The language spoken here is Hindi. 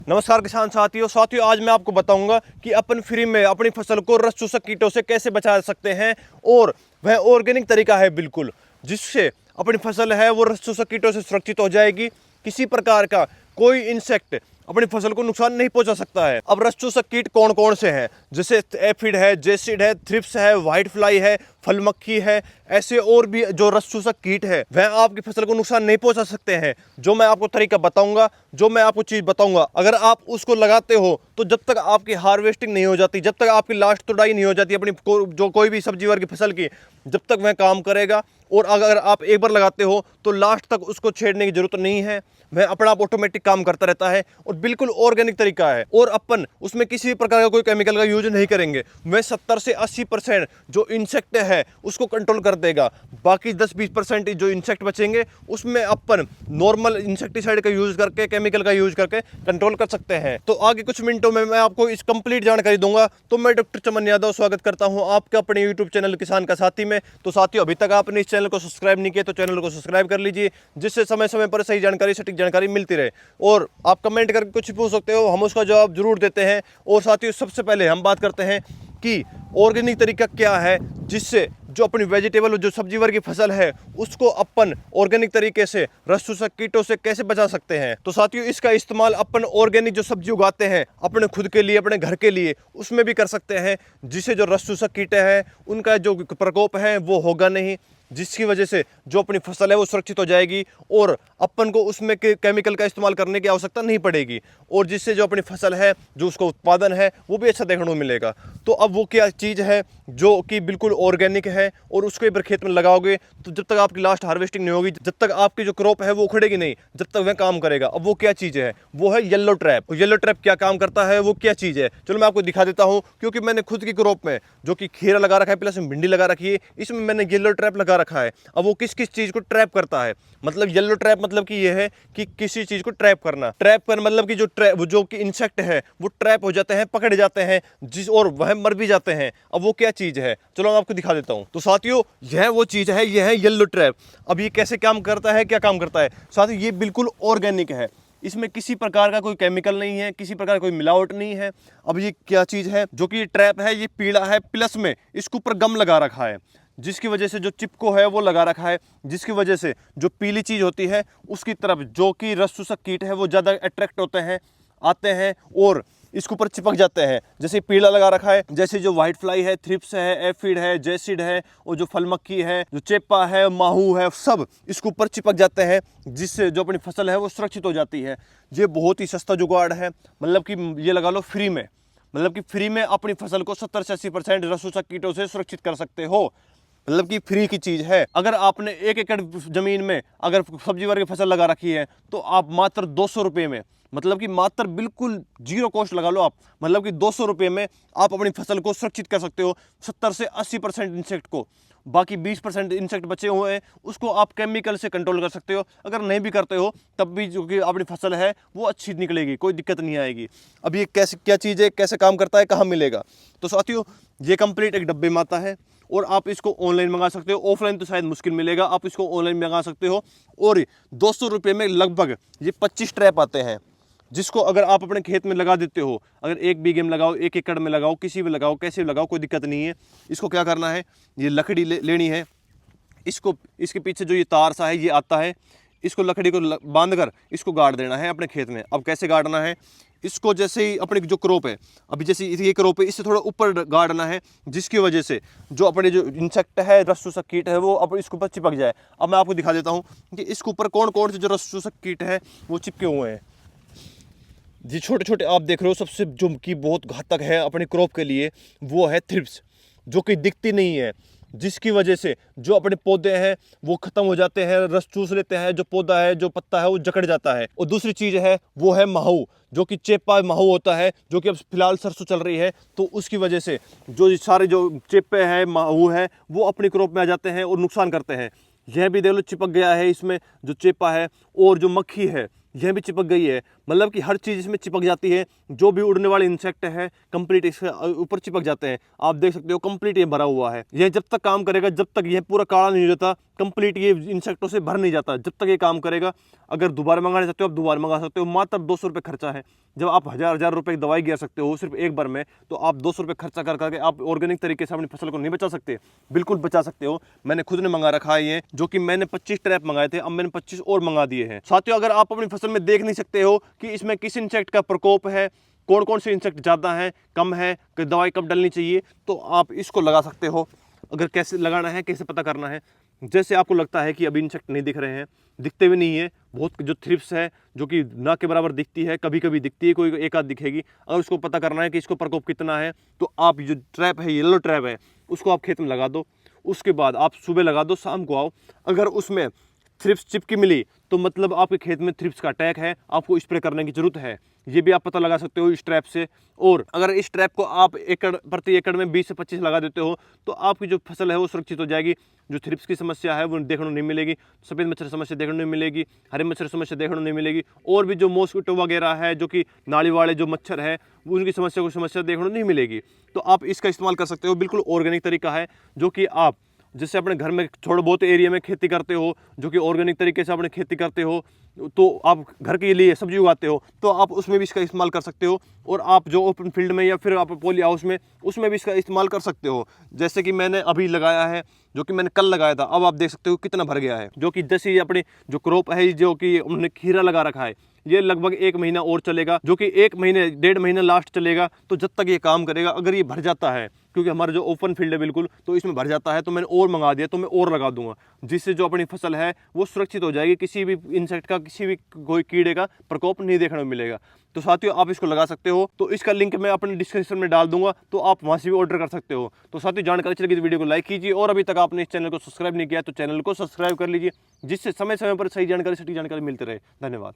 नमस्कार किसान साथियों, आज मैं आपको बताऊंगा कि अपन फ्री में अपनी फसल को रस चूसक कीटों से कैसे बचा सकते हैं। और वह ऑर्गेनिक तरीका है बिल्कुल, जिससे अपनी फसल है वो रस चूसक कीटों से सुरक्षित हो जाएगी। किसी प्रकार का कोई इंसेक्ट अपनी फसल को नुकसान नहीं पहुंचा सकता है। अब रस चूसक कीट कौन कौन से हैं, जैसे एफिड है, जेसिड है, थ्रिप्स है, व्हाइट फ्लाई है, फल मक्खी है, ऐसे और भी जो रस चूसक कीट है वह आपकी फसल को नुकसान नहीं पहुंचा सकते हैं। जो मैं आपको तरीका बताऊंगा, जो मैं आपको चीज बताऊंगा, अगर आप उसको लगाते हो तो जब तक आपकी हार्वेस्टिंग नहीं हो जाती, जब तक आपकी लास्ट तुड़ाई नहीं हो जाती अपनी जो कोई भी सब्जी वर्ग की फसल की, जब तक वह काम करेगा। और अगर आप एक बार लगाते हो तो लास्ट तक उसको छेड़ने की जरूरत नहीं है, वह अपना आप ऑटोमेटिक काम करता रहता है और बिल्कुल ऑर्गेनिक तरीका है। और अपन उसमें किसी भी प्रकार का कोई केमिकल का यूज नहीं करेंगे। वह 70 से 80% जो इंसेक्ट है उसको कंट्रोल कर देगा। बाकी 10-20% जो इंसेक्ट बचेंगे उसमें अपन नॉर्मल इंसेक्टिसाइड का यूज करके, केमिकल का यूज करके कंट्रोल कर सकते हैं। तो आगे कुछ मिनटों में मैं आपको इस कंप्लीट जानकारी दूंगा। तो मैं डॉक्टर चमन यादव स्वागत करता हूं आपके अपने यूट्यूब चैनल किसान का साथी में। तो साथियों, अभी तक आपने इस चैनल को सब्सक्राइब नहीं किया तो चैनल को सब्सक्राइब कर लीजिए, जिससे समय समय पर सही जानकारी, सटीक जानकारी मिलती रहे। और आप कमेंट करके कुछ पूछ सकते हो, हम उसका जवाब जरूर देते हैं। और साथियों, सबसे पहले हम बात करते हैं कि ऑर्गेनिक तरीका क्या है, जिससे जो अपनी वेजिटेबल, जो सब्जी वर्ग की फसल है, उसको अपन ऑर्गेनिक तरीके से रस चूसक कीटों से कैसे बचा सकते हैं। तो साथियों, इसका इस्तेमाल अपन ऑर्गेनिक जो सब्जी उगाते हैं अपने खुद के लिए, अपने घर के लिए, उसमें भी कर सकते हैं, जिससे जो रस चूसक कीटे हैं उनका जो प्रकोप है वो होगा नहीं, जिसकी वजह से जो अपनी फसल है वो सुरक्षित हो जाएगी और अपन को उसमें केमिकल का इस्तेमाल करने की आवश्यकता नहीं पड़ेगी। और जिससे जो अपनी फसल है, जो उसका उत्पादन है, वो भी अच्छा देखने को मिलेगा। तो अब वो क्या चीज़ है जो कि बिल्कुल ऑर्गेनिक है और उसको एक बार खेत में लगाओगे तो जब तक आपकी लास्ट हार्वेस्टिंग नहीं होगी, जब तक आपकी जो क्रॉप है वो उखड़ेगी नहीं, जब तक वह काम करेगा। अब वो क्या चीज़ है, वो है येलो ट्रैप। येलो ट्रैप क्या काम करता है, वो क्या चीज़ है, चलो मैं आपको दिखा देता हूँ। क्योंकि मैंने खुद की क्रॉप में जो कि खीरा लगा रखा है, प्लस भिंडी लगा रखी है, इसमें मैंने येलो ट्रैप लगा रखा है। अब वो किस किस चीज को ट्रैप करता है, मतलब येलो ट्रैप मतलब कि ये है कि किसी चीज को ट्रैप करना। ट्रैप कर मतलब कि जो कि इंसेक्ट है वो ट्रैप हो जाते हैं, पकड़े जाते हैं, और वह मर भी जाते हैं। अब वो क्या चीज है, चलो मैं आपको दिखा देता हूं। तो साथियों, यह वो चीज है, यह है येलो ट्रैप। अब ये कैसे काम करता है, क्या काम करता है साथियों, ये बिल्कुल ऑर्गेनिक है। इसमें किसी प्रकार का कोई केमिकल नहीं है, किसी प्रकार का कोई मिलावट नहीं है। अब ये क्या चीज है, जो कि ये ट्रैप है, ये पीला है, प्लस में इसके ऊपर गम लगा रखा है, जिसकी वजह से जो चिपको है वो लगा रखा है, जिसकी वजह से जो पीली चीज होती है उसकी तरफ जो कि रस चूसक कीट है वो ज़्यादा अट्रैक्ट होते हैं, आते हैं और इसके ऊपर चिपक जाते हैं। जैसे पीला लगा रखा है, जैसे जो व्हाइट फ्लाई है, थ्रिप्स है, एफिड है, जेसिड है, और जो फल मक्खी है, जो चेपा है, माहू है, सब इसके ऊपर चिपक जाते हैं, जिससे जो अपनी फसल है वो सुरक्षित हो जाती है। ये बहुत ही सस्ता जुगाड़ है, मतलब कि ये लगा लो फ्री में, मतलब कि फ्री में अपनी फसल को 70 से 80% रस चूसक कीटों से सुरक्षित कर सकते हो। मतलब कि फ्री की चीज है। अगर आपने 1 एकड़ जमीन में अगर सब्जी वर्ग की फसल लगा रखी है तो आप मात्र 200 रुपये में, मतलब कि मात्र बिल्कुल जीरो कॉस्ट लगा लो आप, मतलब कि 200 रुपये में आप अपनी फसल को सुरक्षित कर सकते हो 70 से 80% इंसेक्ट को। बाकी 20% इंसेक्ट बचे हुए हैं उसको आप केमिकल से कंट्रोल कर सकते हो। अगर नहीं भी करते हो तब भी जो कि अपनी फसल है वो अच्छी निकलेगी, कोई दिक्कत नहीं आएगी। अब ये कैसे, क्या चीज़ है, कैसे काम करता है, कहाँ मिलेगा। तो साथियों, ये कंप्लीट एक डब्बे में आता है और आप इसको ऑनलाइन मंगा सकते हो। ऑफलाइन तो शायद मुश्किल मिलेगा, आप इसको ऑनलाइन मंगा सकते हो। और 200 रुपये में लगभग ये 25 ट्रैप आते हैं, जिसको अगर आप अपने खेत में लगा देते हो, अगर 1 बीघे में लगाओ, 1 एकड़ में लगाओ, किसी में लगाओ, कैसे भी लगाओ, कोई दिक्कत नहीं है। इसको क्या करना है, ये लकड़ी लेनी है, इसको इसके पीछे जो ये तार सा है ये आता है, इसको लकड़ी को बांध कर इसको गाड़ देना है अपने खेत में। अब कैसे गाड़ना है, इसको जैसे ही अपनी जो क्रॉप है, अभी जैसे ये क्रॉप है, इससे थोड़ा ऊपर गाड़ना है, जिसकी वजह से जो अपने जो इंसेक्ट है, रस चूसक कीट है, वो अब इसके ऊपर चिपक जाए। अब मैं आपको दिखा देता हूँ कि इसके ऊपर कौन कौन से जो रस चूसक कीट है वो चिपके हुए हैं। जी छोटे छोटे आप देख रहे हो, सबसे जो कि बहुत घातक है अपने क्रॉप के लिए वो है थ्रिप्स, जो कि दिखती नहीं है, जिसकी वजह से जो अपने पौधे हैं वो खत्म हो जाते हैं, रस चूस लेते हैं, जो पौधा है, जो पत्ता है वो जकड़ जाता है। और दूसरी चीज़ है वो है माहू, जो कि चेपा माहू होता है, जो कि अब फिलहाल सरसों चल रही है, तो उसकी वजह से जो सारे जो चेपे हैं, माहू है, वो अपनी क्रॉप में आ जाते हैं और नुकसान करते हैं। यह भी देख लो चिपक गया है इसमें जो चेपा है, और जो मक्खी है यह भी चिपक गई है। मतलब कि हर चीज़ इसमें चिपक जाती है, जो भी उड़ने वाले इंसेक्ट है कंप्लीट इसके ऊपर चिपक जाते हैं। आप देख सकते हो कंप्लीट ये भरा हुआ है। यह जब तक काम करेगा, जब तक यह पूरा काला नहीं हो जाता, कंप्लीट ये इंसेक्टों से भर नहीं जाता, जब तक ये काम करेगा। अगर दोबारा मंगाना चाहते हो आप दोबारा मंगा सकते हो, मात्र 200 रुपये खर्चा है। जब आप हज़ार रुपये की दवाई गिरा सकते हो सिर्फ एक बार में, तो आप 200 रुपये खर्चा कर करके आप ऑर्गेनिक तरीके से अपनी फसल को नहीं बचा सकते? बिल्कुल बचा सकते हो। मैंने खुद ने मंगा रखा है ये, जो कि मैंने 25 ट्रैप मंगाए थे, अब मैंने 25 और मंगा दिए हैं। साथियों, अगर आप अपनी फसल में देख नहीं सकते हो कि इसमें किस इंसेक्ट का प्रकोप है, कौन कौन से इंसेक्ट ज़्यादा है, कम है, कि दवाई कब डालनी चाहिए, तो आप इसको लगा सकते हो। अगर कैसे लगाना है, कैसे पता करना है, जैसे आपको लगता है कि अभी इंसेक्ट नहीं दिख रहे हैं, दिखते भी नहीं है, बहुत जो थ्रिप्स है जो कि ना के बराबर दिखती है, कभी कभी दिखती है, कोई एक आध दिखेगी। अगर उसको पता करना है कि इसको प्रकोप कितना है, तो आप जो ट्रैप है, येलो ट्रैप है, उसको आप खेत में लगा दो। उसके बाद आप सुबह लगा दो, शाम को आओ। अगर उसमें थ्रिप्स चिपकी मिली तो मतलब आपके खेत में थ्रिप्स का अटैक है, आपको स्प्रे करने की जरूरत है। ये भी आप पता लगा सकते हो इस ट्रैप से। और अगर इस ट्रैप को आप प्रति एकड़ में 20 से 25 लगा देते हो, तो आपकी जो फसल है वो सुरक्षित हो जाएगी। जो थ्रिप्स की समस्या है वो देखने को नहीं मिलेगी, सफ़ेद मच्छर समस्या देखने को नहीं मिलेगी, हरे मच्छर समस्या देखने को नहीं मिलेगी, और भी जो मॉस्किटो वगैरह है, जो कि नाली वाले जो मच्छर है, उनकी समस्या देखने को नहीं मिलेगी। तो आप इसका इस्तेमाल कर सकते हो। बिल्कुल ऑर्गेनिक तरीका है, जो कि आप जैसे अपने घर में थोड़े बहुत एरिया में खेती करते हो, जो कि ऑर्गेनिक तरीके से अपने खेती करते हो, तो आप घर के लिए सब्जी उगाते हो, तो आप उसमें भी इसका इस्तेमाल कर सकते हो। और आप जो ओपन फील्ड में या फिर आप पॉली हाउस में, उसमें भी इसका इस्तेमाल कर सकते हो। जैसे कि मैंने अभी लगाया है, जो कि मैंने कल लगाया था, अब आप देख सकते हो कितना भर गया है। जो कि जैसे अपनी जो क्रॉप है, जो कि उन्होंने खीरा लगा रखा है, ये लगभग 1 महीना और चलेगा, जो कि 1 महीने 1.5 महीना लास्ट चलेगा। तो जब तक ये काम करेगा, अगर ये भर जाता है, क्योंकि हमारा जो ओपन फील्ड है बिल्कुल, तो इसमें भर जाता है, तो मैंने और मंगा दिया, तो मैं और लगा दूंगा, जिससे जो अपनी फसल है वो सुरक्षित हो जाएगी। किसी भी इंसेक्ट का, किसी भी कोई कीड़े का प्रकोप नहीं देखने को मिलेगा। तो साथियों, आप इसको लगा सकते हो। तो इसका लिंक मैं अपने डिस्क्रिप्शन में डाल दूंगा, तो आप वहां से भी ऑर्डर कर सकते हो। तो साथियों, जानकारी चलेगी तो वीडियो को लाइक कीजिए, और अभी तक आपने इस चैनल को सब्सक्राइब नहीं किया तो चैनल को सब्सक्राइब कर लीजिए, जिससे समय समय पर सही जानकारी, सटीक जानकारी मिलती रहे। धन्यवाद।